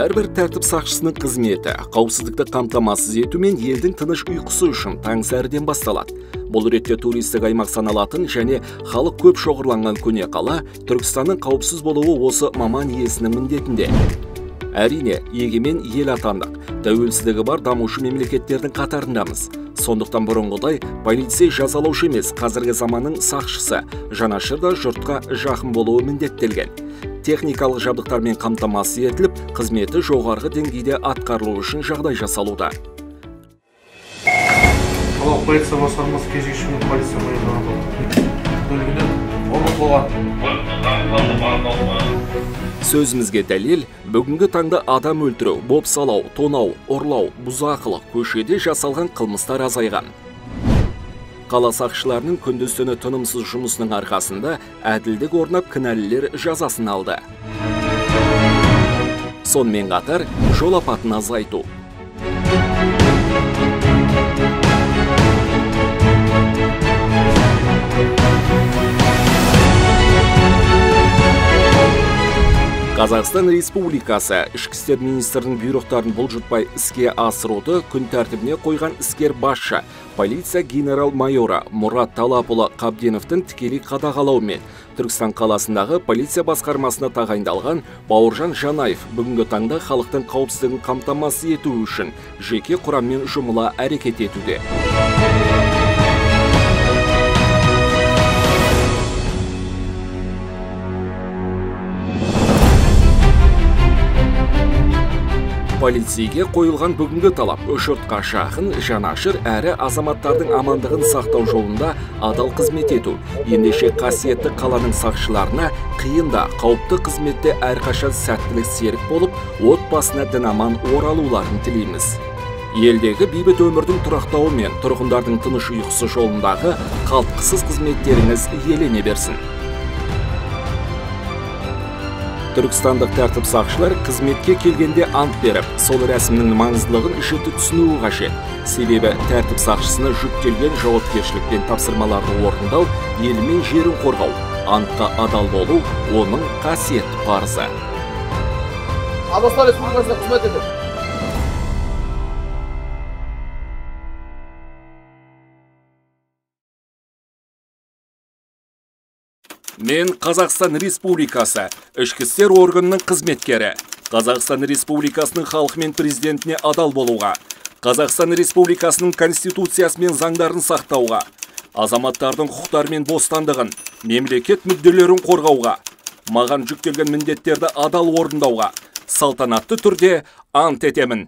Әрбір тәртіп сақшысының қызметі қауіпсіздікті қамтамасыз ету мен елдің тыныш ұйқысы үшін таңсәріден басталады. Бұл ретте туристік аймақ саналатын және халық көп шоғырланған көне қала Түркістанның қауіпсіз болуы осы маман иесінің міндетінде. Әрине, егемен ел атандық, тәуелсіздігі бар дамушы мемлекеттердің қатарындамыз. Сондықтан бұрынғыдай полицей жазалаушы емес, қазіргі заманның сақшысы, жанашырда жұртқа жақын болуы міндеттелген. Техникалық жабдықтармен қамтамасыз етіліп, қызметі жоғарғы деңгейде атқарылу үшін жағдай жасалуда. Қалалық полиция басқармасы кезекші полиция бөлігінде сөзімізге дәлел, бүгінгі таңда адам өлтіру, бопсалау, тонау, ұрлау, бұзақылық көшеде жасалған қылмыстар азайған. Қала сақшыларының күндіз-түні тынымсыз жұмысының арқасында әділдік орнап, кінәлілер жазасын алды. Сонымен қатар жол апатын азайту. Қазақстан Республикасы Ішкі істер министрінің бұйрықтарын бұлжытпай іске асыруды күн тәртібіне қойған іскер басшы полиция генерал-майоры Мұрат Талапұлы Қабденовтың тікелей қадағалауымен Түркістан қаласындағы полиция басқармасына тағайындалған Бауыржан Жанаев бүгінгі таңда халықтың қауіпсіздігін қамтамасыз ету үшін жеке құраммен жұмыла әрекет етуде. Полицейге қойылған бүгінгі талап жұртқа жақын, жанашыр әрі азаматтардың амандығын сақтау жолында адал қызмет ету. Ендеше қасиетті қаланың сақшыларына қиында, қауіпті қызметте әрқашан сәттілік серік болып, отбасына дін аман оралуларын тілейміз. Елдегі бейбіт өмірдің тұрақтауы мен тұрғындардың тыныш ұйқысы жолындағы қалтқысыз қызметтеріңіз елене берсін. Түркістандық тәртіп сақшылар қызметке келгенде ант беріп, сол рәсімнің маңыздылығын жіті түсінуі қажет. Себебі тәртіп сақшысына жүктелген жауапкершілік тапсырмаларды орындау, ел мен жерін қорғау, антқа адал болу, оның қасиетті парызы. Қазақстан Республикасына қызмет етеді. Мен Қазақстан Республикасы ішкі істер органының қызметкері. Қазақстан Республикасының халқы мен президентіне адал болуға, Қазақстан Республикасының конституциясы мен заңдарын сақтауға, азаматтардың құқықтары мен бостандығын, мемлекет мүдделерін қорғауға, маған жүктелген міндеттерді адал орындауға салтанатты түрде ант етемін.